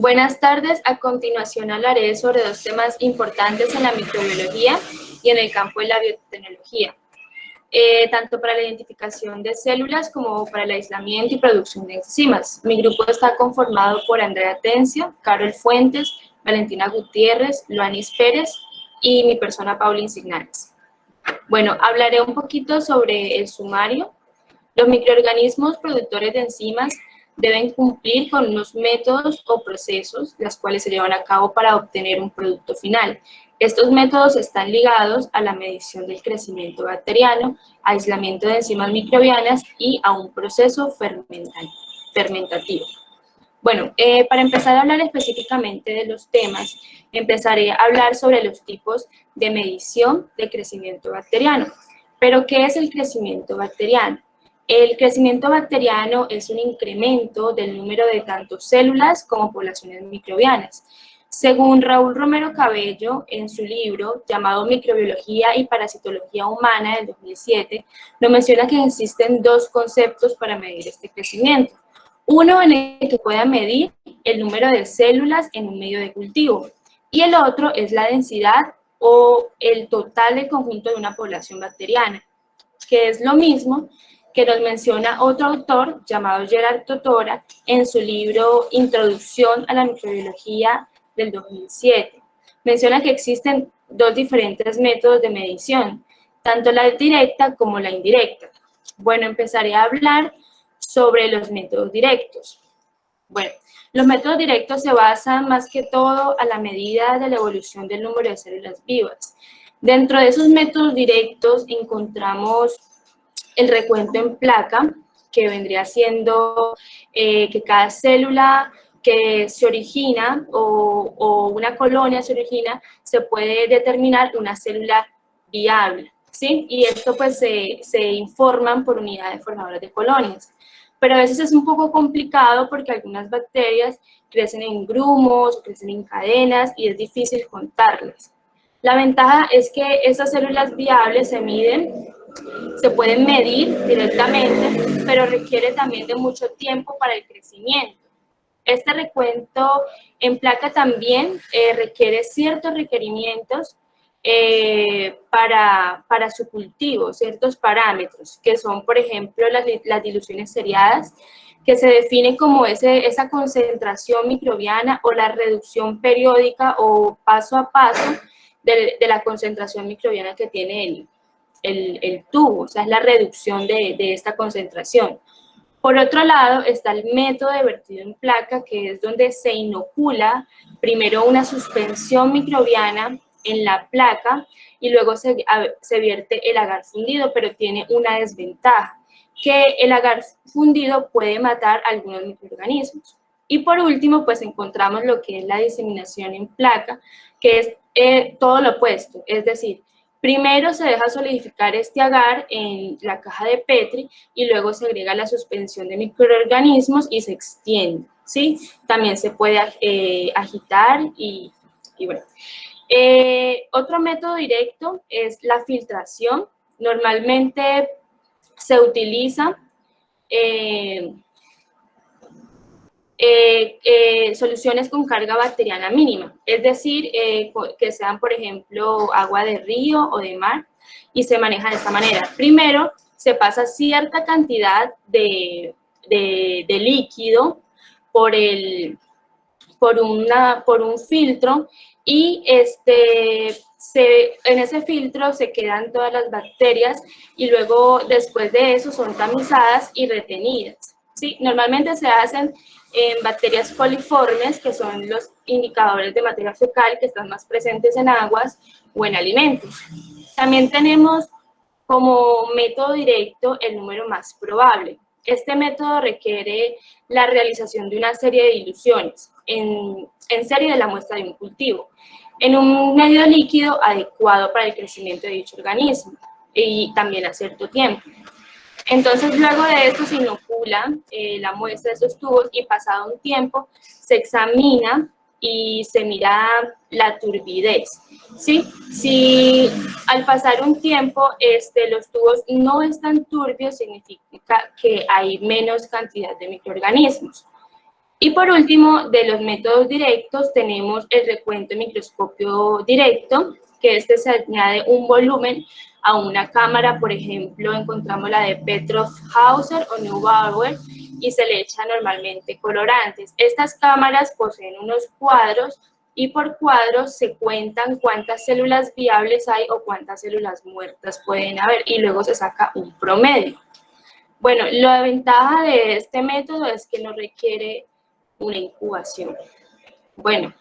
Buenas tardes, a continuación hablaré sobre dos temas importantes en la microbiología y en el campo de la biotecnología, tanto para la identificación de células como para el aislamiento y producción de enzimas. Mi grupo está conformado por Andrea Tencio, Carol Fuentes, Valentina Gutiérrez, Luanis Pérez y mi persona Paula Insignares. Bueno, hablaré un poquito sobre el sumario. Los microorganismos productores de enzimas deben cumplir con unos métodos o procesos, los cuales se llevan a cabo para obtener un producto final. Estos métodos están ligados a la medición del crecimiento bacteriano, aislamiento de enzimas microbianas y a un proceso fermentativo. Bueno, para empezar a hablar específicamente de los temas, empezaré a hablar sobre los tipos de medición de crecimiento bacteriano. ¿Pero qué es el crecimiento bacteriano? El crecimiento bacteriano es un incremento del número de tanto células como poblaciones microbianas. Según Raúl Romero Cabello, en su libro llamado Microbiología y Parasitología Humana del 2007, nos menciona que existen dos conceptos para medir este crecimiento. Uno en el que pueda medir el número de células en un medio de cultivo y el otro es la densidad o el total del conjunto de una población bacteriana, que es lo mismo que nos menciona otro autor llamado Gerard Totora en su libro Introducción a la Microbiología del 2007. Menciona que existen dos diferentes métodos de medición, tanto la directa como la indirecta. Bueno, empezaré a hablar sobre los métodos directos. Bueno, los métodos directos se basan más que todo a la medida de la evolución del número de células vivas. Dentro de esos métodos directos encontramos el recuento en placa, que vendría siendo que cada célula que se origina o una colonia se origina, se puede determinar una célula viable, ¿sí? Y esto pues se informan por unidades formadoras de colonias. Pero a veces es un poco complicado porque algunas bacterias crecen en grumos, crecen en cadenas y es difícil contarlas. La ventaja es que esas células viables se pueden medir directamente, pero requiere también de mucho tiempo para el crecimiento. Este recuento en placa también requiere ciertos requerimientos para su cultivo, ciertos parámetros, que son, por ejemplo, las diluciones seriadas, que se define como esa concentración microbiana o la reducción periódica o paso a paso de la concentración microbiana que tiene el tubo, o sea, es la reducción de esta concentración. Por otro lado, está el método de vertido en placa, que es donde se inocula primero una suspensión microbiana en la placa y luego se vierte el agar fundido, pero tiene una desventaja, que el agar fundido puede matar algunos microorganismos. Y por último, pues encontramos lo que es la diseminación en placa, que es todo lo opuesto, es decir, primero se deja solidificar este agar en la caja de Petri y luego se agrega la suspensión de microorganismos y se extiende, ¿sí? También se puede agitar y bueno. Otro método directo es la filtración. Normalmente se utiliza soluciones con carga bacteriana mínima, es decir, que sean, por ejemplo, agua de río o de mar, y se maneja de esta manera. Primero, se pasa cierta cantidad de líquido por un filtro y en ese filtro se quedan todas las bacterias y luego después de eso son tamizadas y retenidas, ¿sí? Normalmente se hacen en bacterias coliformes, que son los indicadores de materia fecal que están más presentes en aguas o en alimentos. También tenemos como método directo el número más probable. Este método requiere la realización de una serie de diluciones en serie de la muestra de un cultivo, en un medio líquido adecuado para el crecimiento de dicho organismo y también a cierto tiempo. Entonces, luego de esto se inocula la muestra de esos tubos y pasado un tiempo se examina y se mira la turbidez, ¿sí? Si al pasar un tiempo los tubos no están turbios, significa que hay menos cantidad de microorganismos. Y por último, de los métodos directos, tenemos el recuento en microscopio directo, que se añade un volumen a una cámara. Por ejemplo, encontramos la de Petrov Hauser o Neubauer, y se le echa normalmente colorantes. Estas cámaras poseen unos cuadros, y por cuadros se cuentan cuántas células viables hay o cuántas células muertas pueden haber, y luego se saca un promedio. Bueno, la ventaja de este método es que no requiere una incubación. Bueno,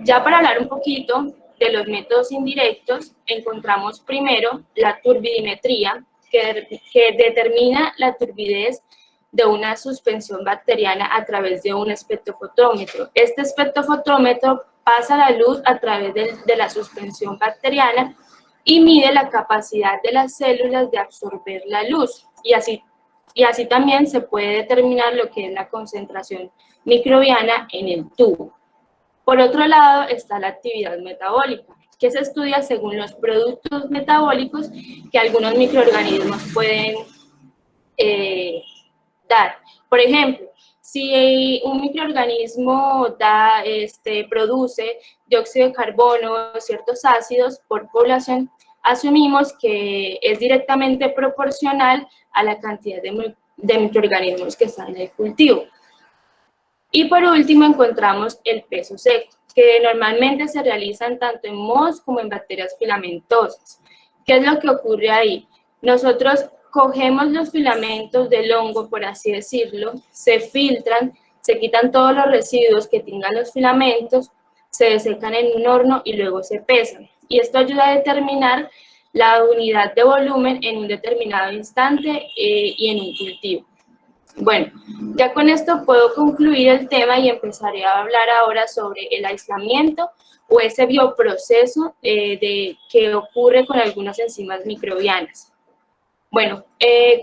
ya para hablar un poquito de los métodos indirectos, encontramos primero la turbidimetría, que determina la turbidez de una suspensión bacteriana a través de un espectrofotómetro. Este espectrofotómetro pasa la luz a través de la suspensión bacteriana y mide la capacidad de las células de absorber la luz, y así también se puede determinar lo que es la concentración microbiana en el tubo. Por otro lado está la actividad metabólica, que se estudia según los productos metabólicos que algunos microorganismos pueden dar. Por ejemplo, si un microorganismo produce dióxido de carbono, ciertos ácidos por población, asumimos que es directamente proporcional a la cantidad de microorganismos que están en el cultivo. Y por último encontramos el peso seco, que normalmente se realizan tanto en mohos como en bacterias filamentosas. ¿Qué es lo que ocurre ahí? Nosotros cogemos los filamentos del hongo, por así decirlo, se filtran, se quitan todos los residuos que tengan los filamentos, se desecan en un horno y luego se pesan. Y esto ayuda a determinar la unidad de volumen en un determinado instante y en un cultivo. Bueno, ya con esto puedo concluir el tema y empezaré a hablar ahora sobre el aislamiento o ese bioproceso que ocurre con algunas enzimas microbianas. Bueno,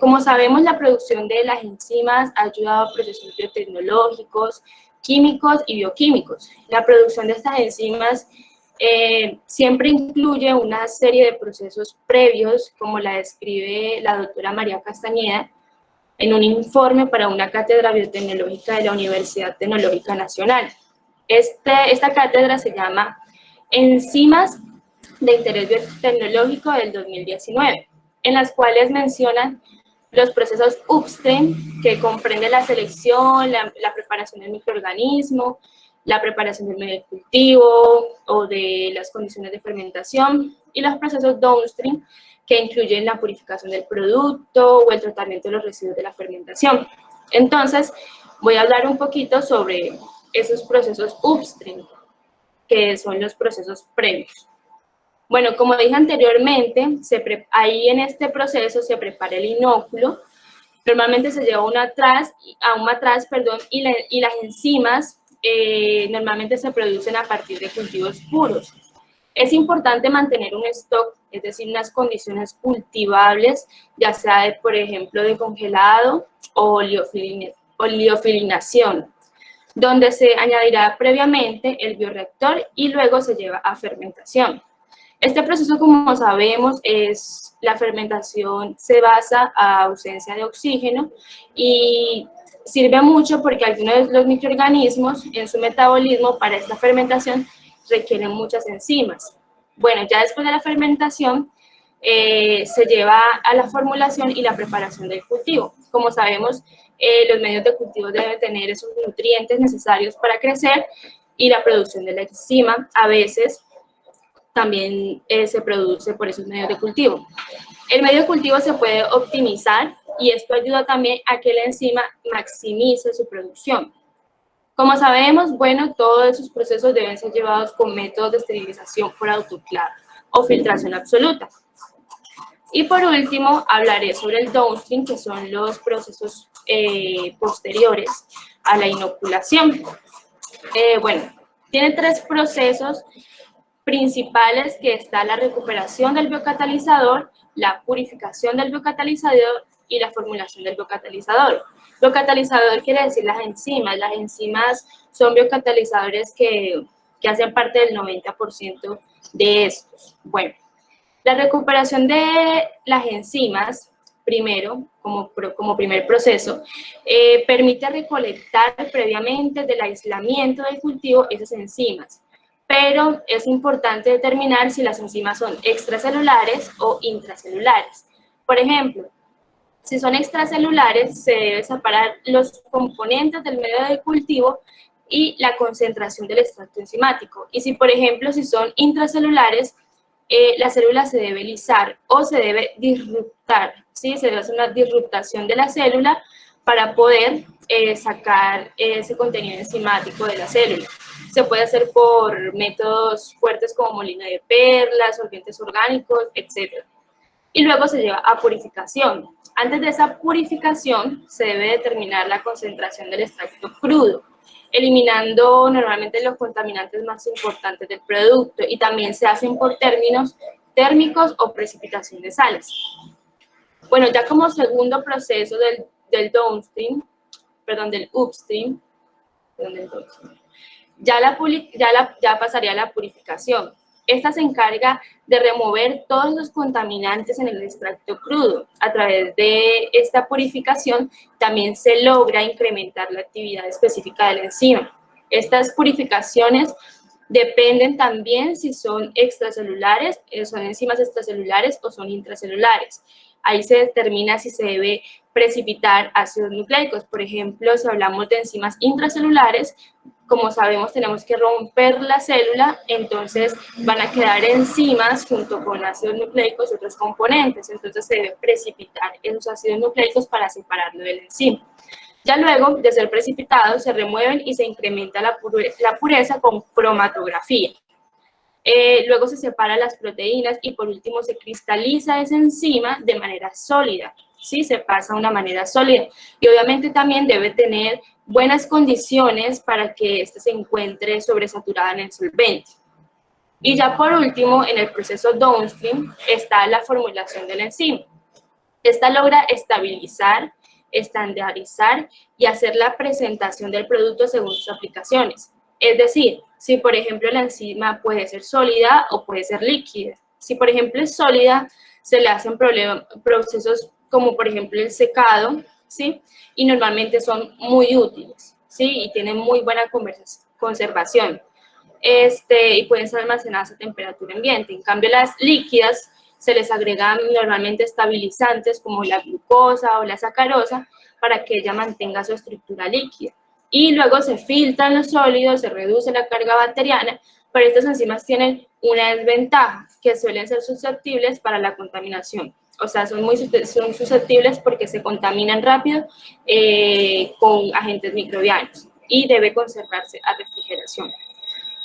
como sabemos, la producción de las enzimas ha ayudado a procesos biotecnológicos, químicos y bioquímicos. La producción de estas enzimas siempre incluye una serie de procesos previos, como la describe la doctora María Castañeda en un informe para una cátedra biotecnológica de la Universidad Tecnológica Nacional. Esta cátedra se llama Enzimas de Interés Biotecnológico del 2019, en las cuales mencionan los procesos upstream, que comprende la selección, la preparación del microorganismo, la preparación del medio de cultivo o de las condiciones de fermentación, y los procesos downstream, que incluyen la purificación del producto o el tratamiento de los residuos de la fermentación. Entonces, voy a hablar un poquito sobre esos procesos upstream, que son los procesos previos. Bueno, como dije anteriormente, ahí en este proceso se prepara el inóculo. Normalmente se lleva a un matraz, y las enzimas normalmente se producen a partir de cultivos puros. Es importante mantener un stock, es decir, unas condiciones cultivables, ya sea, por ejemplo, de congelado o liofilinación, donde se añadirá previamente el bioreactor y luego se lleva a fermentación. Este proceso, como sabemos, la fermentación se basa a ausencia de oxígeno y sirve mucho porque algunos de los microorganismos en su metabolismo para esta fermentación requieren muchas enzimas. Bueno, ya después de la fermentación se lleva a la formulación y la preparación del cultivo. Como sabemos, los medios de cultivo deben tener esos nutrientes necesarios para crecer, y la producción de la enzima a veces también se produce por esos medios de cultivo. El medio de cultivo se puede optimizar y esto ayuda también a que la enzima maximice su producción. Como sabemos, bueno, todos esos procesos deben ser llevados con métodos de esterilización por autoclave o filtración absoluta. Y por último, hablaré sobre el downstream, que son los procesos posteriores a la inoculación. Bueno, tiene tres procesos principales, que está la recuperación del biocatalizador, la purificación del biocatalizador y la formulación del biocatalizador. Biocatalizador quiere decir las enzimas. Las enzimas son biocatalizadores que hacen parte del 90% de estos. Bueno, la recuperación de las enzimas primero, como primer proceso, permite recolectar previamente del aislamiento del cultivo esas enzimas, pero es importante determinar si las enzimas son extracelulares o intracelulares. Por ejemplo, si son extracelulares, se debe separar los componentes del medio de cultivo y la concentración del extracto enzimático. Y si, por ejemplo, si son intracelulares, la célula se debe lisar o se debe disruptar, ¿sí? Se debe hacer una disruptación de la célula para poder sacar ese contenido enzimático de la célula. Se puede hacer por métodos fuertes como molino de perlas, solventes orgánicos, etc. Y luego se lleva a purificación. Antes de esa purificación se debe determinar la concentración del extracto crudo, eliminando normalmente los contaminantes más importantes del producto, y también se hacen por términos térmicos o precipitación de sales. Bueno, ya como segundo proceso del downstream, perdón, del upstream, ya pasaría a la purificación. Esta se encarga de remover todos los contaminantes en el extracto crudo. A través de esta purificación también se logra incrementar la actividad específica de la enzima. Estas purificaciones dependen también si son extracelulares, son enzimas extracelulares o son intracelulares. Ahí se determina si se debe precipitar ácidos nucleicos. Por ejemplo, si hablamos de enzimas intracelulares, como sabemos, tenemos que romper la célula, entonces van a quedar enzimas junto con ácidos nucleicos y otros componentes. Entonces se debe precipitar esos ácidos nucleicos para separarlo de la enzima. Ya luego de ser precipitados, se remueven y se incrementa la pureza con cromatografía. Luego se separan las proteínas y por último se cristaliza esa enzima de manera sólida, ¿sí? Se pasa de una manera sólida. Y obviamente también debe tener buenas condiciones para que éste se encuentre sobresaturada en el solvente. Y ya por último, en el proceso downstream está la formulación de la enzima. Esta logra estabilizar, estandarizar y hacer la presentación del producto según sus aplicaciones. Es decir, si por ejemplo la enzima puede ser sólida o puede ser líquida. Si por ejemplo es sólida, se le hacen procesos como por ejemplo el secado, ¿sí? Y normalmente son muy útiles, ¿sí? Y tienen muy buena conservación. Y pueden ser almacenadas a temperatura ambiente. En cambio, las líquidas se les agregan normalmente estabilizantes como la glucosa o la sacarosa para que ella mantenga su estructura líquida. Y luego se filtran los sólidos, se reduce la carga bacteriana, pero estas enzimas tienen una desventaja, que suelen ser susceptibles para la contaminación. O sea, son susceptibles porque se contaminan rápido con agentes microbianos y debe conservarse a refrigeración.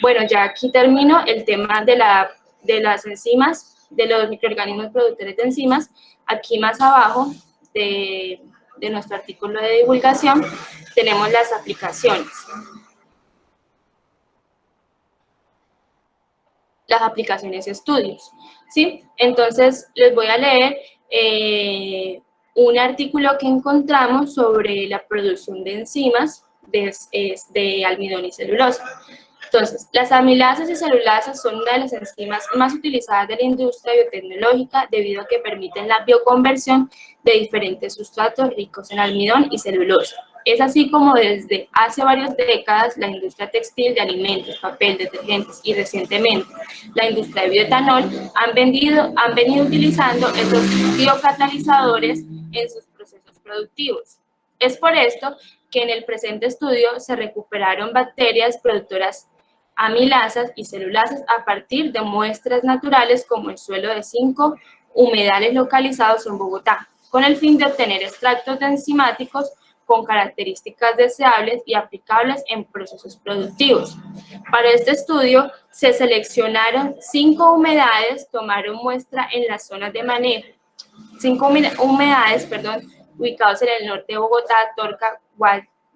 Bueno, ya aquí termino el tema de las enzimas, de los microorganismos productores de enzimas. Aquí más abajo de nuestro artículo de divulgación tenemos las aplicaciones. Las aplicaciones y estudios, ¿sí? Entonces, les voy a leer un artículo que encontramos sobre la producción de enzimas de almidón y celulosa. Entonces, las amilasas y celulasas son una de las enzimas más utilizadas de la industria biotecnológica debido a que permiten la bioconversión de diferentes sustratos ricos en almidón y celulosa. Es así como desde hace varias décadas la industria textil de alimentos, papel, detergentes y recientemente la industria de bioetanol han venido utilizando esos biocatalizadores en sus procesos productivos. Es por esto que en el presente estudio se recuperaron bacterias productoras amilasas y celulasas a partir de muestras naturales como el suelo de 5 humedales localizados en Bogotá, con el fin de obtener extractos enzimáticos con características deseables y aplicables en procesos productivos. Para este estudio se seleccionaron 5 humedales, tomaron muestra en las zonas de manejo, 5 humedales, ubicados en el norte de Bogotá, Torca,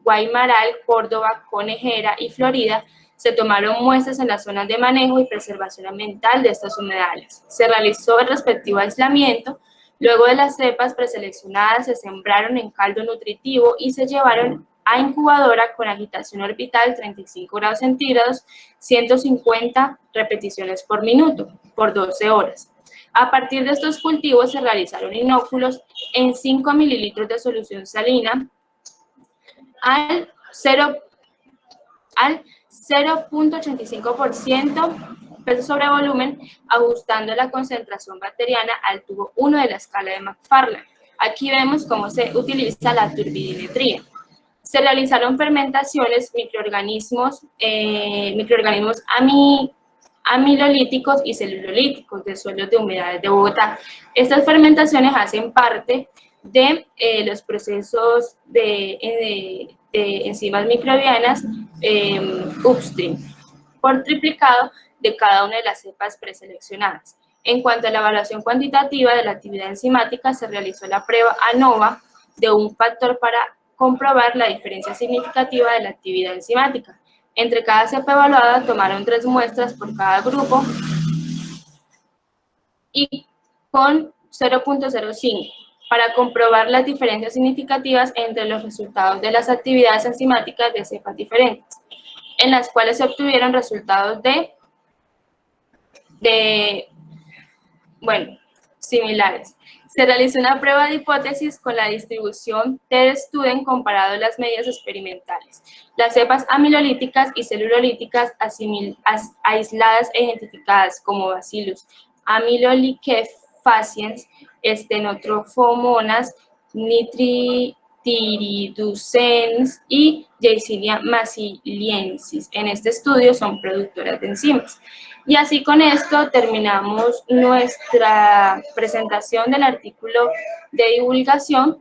Guaymaral, Córdoba, Conejera y Florida. Se tomaron muestras en las zonas de manejo y preservación ambiental de estos humedales. Se realizó el respectivo aislamiento. Luego de las cepas preseleccionadas se sembraron en caldo nutritivo y se llevaron a incubadora con agitación orbital 35 grados centígrados, 150 repeticiones por minuto, por 12 horas. A partir de estos cultivos se realizaron inóculos en 5 mililitros de solución salina al 0.85% peso sobre volumen, ajustando la concentración bacteriana al tubo 1 de la escala de Macfarlane. Aquí vemos cómo se utiliza la turbidimetría. Se realizaron fermentaciones, microorganismos amilolíticos y celulolíticos de suelos de humedales de Bogotá. Estas fermentaciones hacen parte de los procesos de enzimas microbianas upstream, por triplicado de cada una de las cepas preseleccionadas. En cuanto a la evaluación cuantitativa de la actividad enzimática, se realizó la prueba ANOVA de un factor para comprobar la diferencia significativa de la actividad enzimática. Entre cada cepa evaluada tomaron 3 muestras por cada grupo y con 0.05 para comprobar las diferencias significativas entre los resultados de las actividades enzimáticas de cepas diferentes, en las cuales se obtuvieron resultados similares. Se realizó una prueba de hipótesis con la distribución T-Student comparado a las medidas experimentales. Las cepas amilolíticas y celulolíticas aisladas e identificadas como Bacillus amyloliquefaciens, Stenotrophomonas nitritiriduscens y Yersinia massiliensis. En este estudio son productoras de enzimas. Y así con esto terminamos nuestra presentación del artículo de divulgación